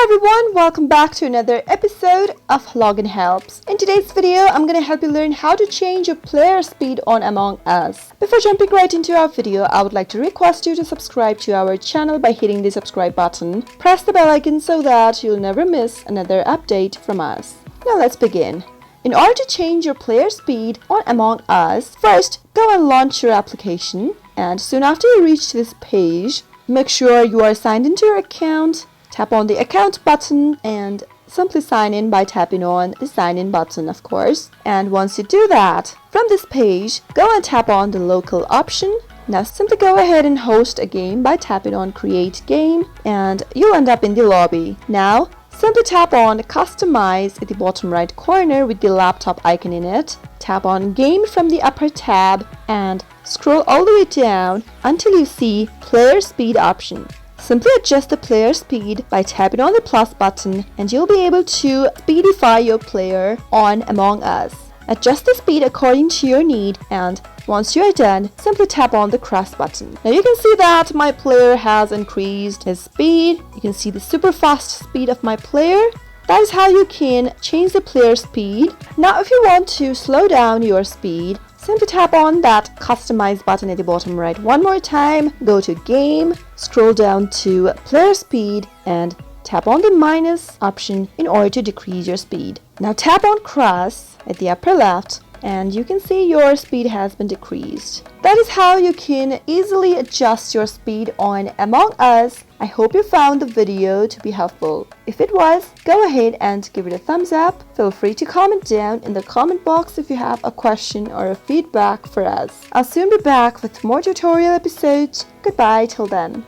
everyone, welcome back to another episode of Login Helps. In today's video, I'm going to help you learn how to change your player speed on Among Us. Before jumping right into our video, I would like to request you to subscribe to our channel by hitting the subscribe button. Press the bell icon so that you'll never miss another update from us. Now let's begin. In order to change your player speed on Among Us, first go and launch your application, and soon after you reach this page, make sure you are signed into your account. Tap on the account button and simply sign in by tapping on the sign in button, of course. And once you do that, from this page, go and tap on the local option. Now simply go ahead and host a game by tapping on create game, and you'll end up in the lobby. Now simply tap on customize at the bottom right corner with the laptop icon in it. Tap on game from the upper tab and scroll all the way down until you see player speed option. Simply adjust the player speed by tapping on the plus button and you'll be able to speedify your player on Among Us. Adjust the speed according to your need, and once you are done, simply tap on the cross button. Now you can see that my player has increased his speed. You can see the super fast speed of my player. That is how you can change the player speed. Now if you want to slow down your speed, simply tap on that customize button at the bottom right one more time, go to game, scroll down to player speed and tap on the minus option in order to decrease your speed. Now tap on cross at the upper left and you can see your speed has been decreased. That is how you can easily adjust your speed on Among Us. I hope you found the video to be helpful. If it was, go ahead and give it a thumbs up. Feel free to comment down in the comment box if you have a question or a feedback for us. I'll soon be back with more tutorial episodes. Goodbye till then.